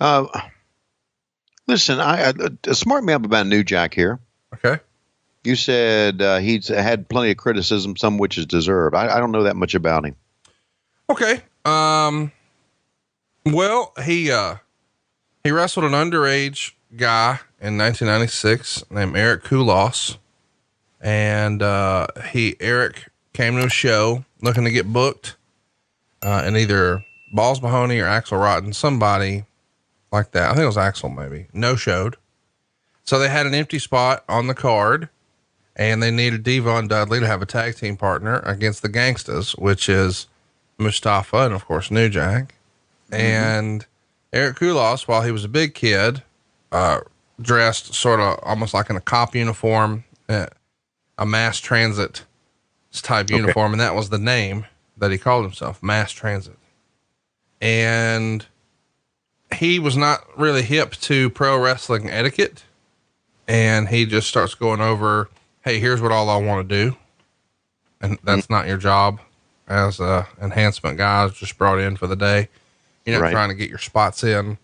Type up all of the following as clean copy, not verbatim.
Uh, Listen, smart me up about New Jack here. Okay. You said he's had plenty of criticism, some which is deserved. I don't know that much about him. Okay. Well, he wrestled an underage guy in 1996 named Eric Koulos. And, Eric came to a show looking to get booked, and either Balls Mahoney or Axel Rotten, somebody like that. I think it was Axel, maybe no showed. So they had an empty spot on the card and they needed Devon Dudley to have a tag team partner against the Gangstas, which is Mustafa and of course New Jack. And Eric Koulos, while he was a big kid, dressed sort of almost like in a cop uniform, a mass transit type uniform. And that was the name that he called himself, Mass Transit. And he was not really hip to pro wrestling etiquette. And he just starts going over, hey, here's what all I want to do. And that's not your job as a enhancement guy, just brought in for the day. You're not trying to get your spots in.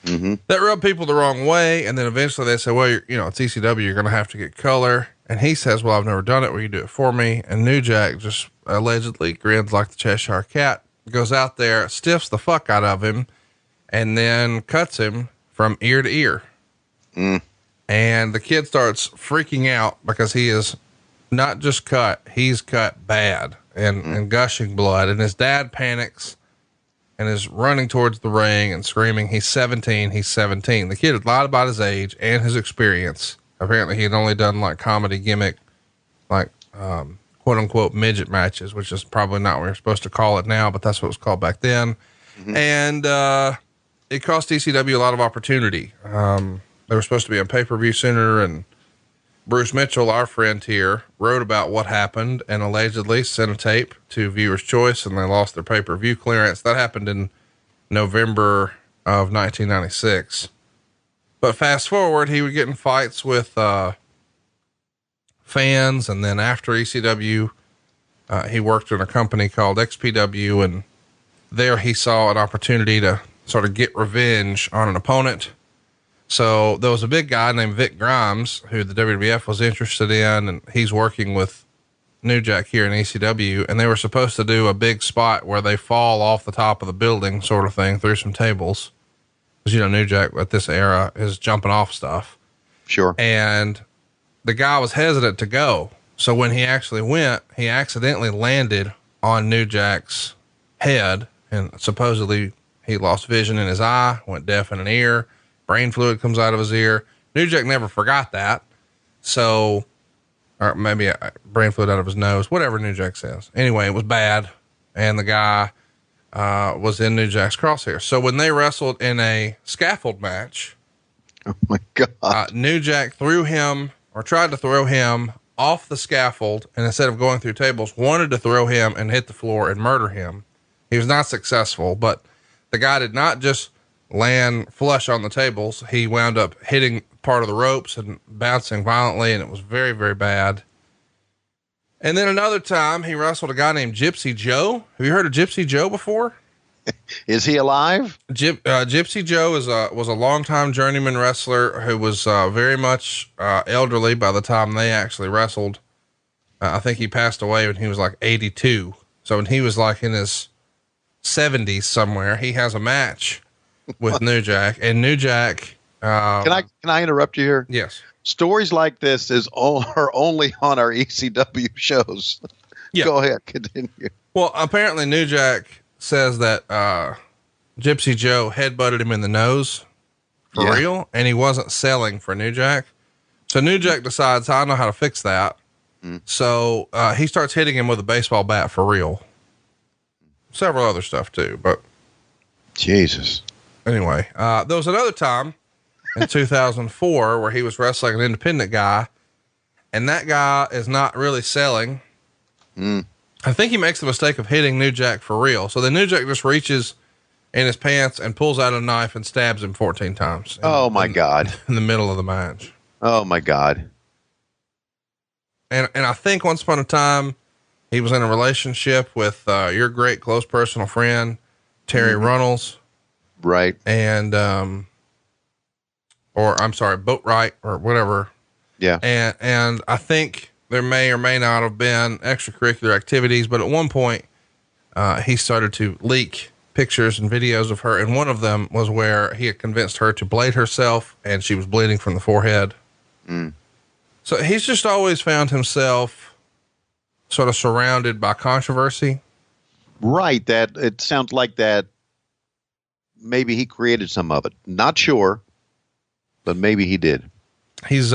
That rubbed people the wrong way. And then eventually they say, well, it's ECW. You're going to have to get color. And he says, well, I've never done it. Will you do it for me? And New Jack just allegedly grins like the Cheshire Cat, goes out there, stiffs the fuck out of him, and then cuts him from ear to ear. And the kid starts freaking out because he is not just cut, he's cut bad and gushing blood. And his dad panics and is running towards the ring and screaming, he's 17. The kid had lied about his age and his experience. Apparently he had only done like comedy gimmick, like, quote unquote midget matches, which is probably not what you're supposed to call it now, but that's what it was called back then. And, it cost ECW a lot of opportunity. They were supposed to be on pay-per-view sooner, and Bruce Mitchell, our friend here, wrote about what happened and allegedly sent a tape to Viewer's Choice, and they lost their pay-per-view clearance. That happened in November of 1996. But fast forward, he would get in fights with, fans. And then after ECW, he worked in a company called XPW, and there he saw an opportunity to sort of get revenge on an opponent. So there was a big guy named Vic Grimes who the WWF was interested in, and he's working with New Jack here in ECW, and they were supposed to do a big spot where they fall off the top of the building sort of thing through some tables. Cause New Jack at this era is jumping off stuff. Sure. And the guy was hesitant to go. So when he actually went, he accidentally landed on New Jack's head, and supposedly he lost vision in his eye, went deaf in an ear, brain fluid comes out of his ear. New Jack never forgot that. So, or maybe brain fluid out of his nose, whatever New Jack says. Anyway, it was bad. And the guy, was in New Jack's crosshair. So when they wrestled in a scaffold match, oh my God, New Jack threw him, or tried to throw him off the scaffold. And instead of going through tables, wanted to throw him and hit the floor and murder him. He was not successful, but the guy did not just land flush on the tables. He wound up hitting part of the ropes and bouncing violently, and it was very, very bad. And then another time he wrestled a guy named Gypsy Joe. Have you heard of Gypsy Joe before? Is he alive? Gypsy Joe was a longtime journeyman wrestler who was very much elderly by the time they actually wrestled. I think he passed away when he was like 82. So when he was like in his 70s somewhere, he has a match with New Jack, and New Jack. Can I interrupt you here? Yes. Stories like this are only on our ECW shows. Yeah. Go ahead. Continue. Well, apparently New Jack says that, Gypsy Joe headbutted him in the nose for real, and he wasn't selling for New Jack. So New Jack decides, I know how to fix that. So, he starts hitting him with a baseball bat for real. Several other stuff too, but Jesus. Anyway, there was another time in 2004 where he was wrestling an independent guy, and that guy is not really selling. I think he makes the mistake of hitting New Jack for real. So then New Jack just reaches in his pants and pulls out a knife and stabs him 14 times. God. In the middle of the match. Oh my God. And I think once upon a time he was in a relationship with, your great close personal friend, Terry Runnels. Right. And, or I'm sorry, Boatwright or whatever. Yeah. And I think there may or may not have been extracurricular activities, but at one point, he started to leak pictures and videos of her. And one of them was where he had convinced her to blade herself and she was bleeding from the forehead. So he's just always found himself sort of surrounded by controversy. Right. That it sounds like that. Maybe he created some of it. Not sure, but maybe he did. He's,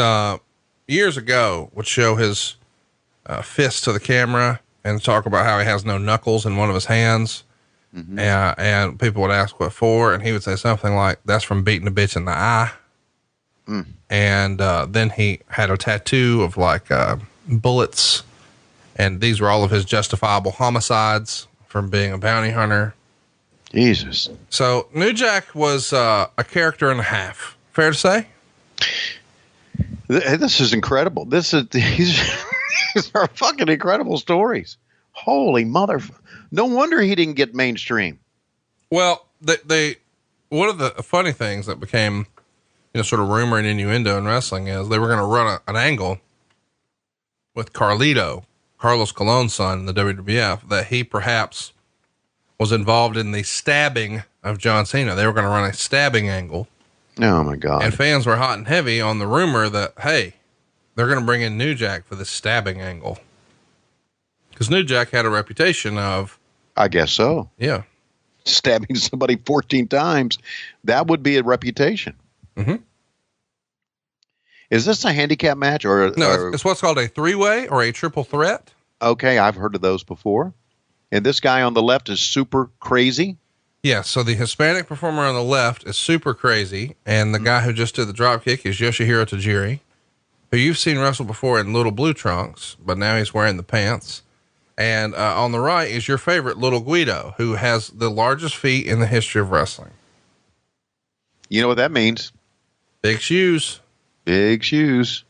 years ago would show his, fist to the camera and talk about how he has no knuckles in one of his hands. And people would ask what for, and he would say something like, that's from beating a bitch in the eye. And, then he had a tattoo of like, bullets, and these were all of his justifiable homicides from being a bounty hunter. Jesus. So New Jack was, a character and a half. Fair to say? This is incredible. These are fucking incredible stories. Holy mother. No wonder he didn't get mainstream. Well, one of the funny things that became, sort of rumor and innuendo in wrestling is they were going to run an angle with Carlito, Carlos Colon's son in the WWF, that he perhaps was involved in the stabbing of John Cena. They were going to run a stabbing angle. Oh my God. And fans were hot and heavy on the rumor that, hey, they're going to bring in New Jack for this stabbing angle. Cause New Jack had a reputation of, I guess so. Yeah. Stabbing somebody 14 times. That would be a reputation. Is this a handicap match or no? It's what's called a 3-way or a triple threat. Okay. I've heard of those before. And this guy on the left is super crazy. Yeah, so the Hispanic performer on the left is super crazy, and the guy who just did the drop kick is Yoshihiro Tajiri, who you've seen wrestle before in little blue trunks, but now he's wearing the pants. And on the right is your favorite, Little Guido, who has the largest feet in the history of wrestling. You know what that means? Big shoes. Big shoes.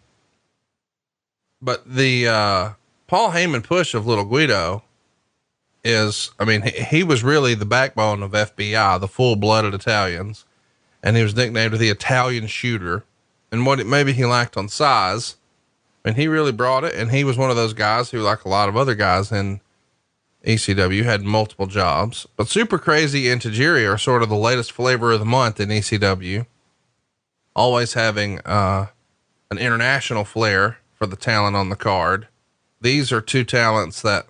But the Paul Heyman push of Little Guido is, I mean, he was really the backbone of FBI, the full-blooded Italians, and he was nicknamed the Italian Shooter. And what maybe he lacked on size, and he really brought it. And he was one of those guys who, like a lot of other guys in ECW, had multiple jobs. But Super Crazy and Tajiri are sort of the latest flavor of the month in ECW, always having an international flair for the talent on the card. These are two talents that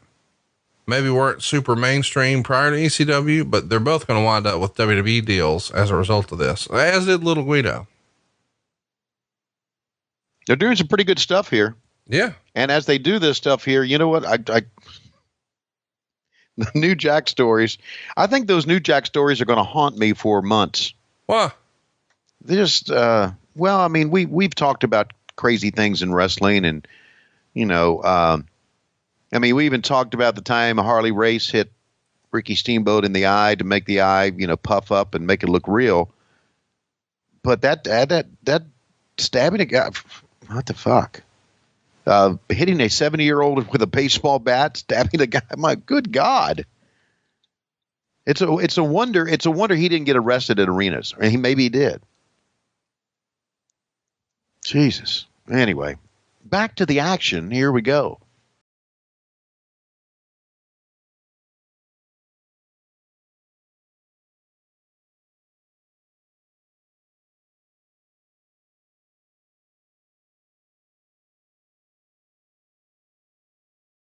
maybe weren't super mainstream prior to ECW, but they're both going to wind up with WWE deals as a result of this, as did Little Guido. They're doing some pretty good stuff here. Yeah. And as they do this stuff here, you know what? the New Jack stories, I think those New Jack stories are going to haunt me for months. Why? They just, well, I mean, we've talked about crazy things in wrestling and, I mean, we even talked about the time Harley Race hit Ricky Steamboat in the eye to make the eye, puff up and make it look real. But that stabbing a guy, what the fuck? Hitting a 70-year-old with a baseball bat, stabbing a guy. My good God. It's a wonder he didn't get arrested at arenas. Or maybe he did. Jesus. Anyway, back to the action. Here we go.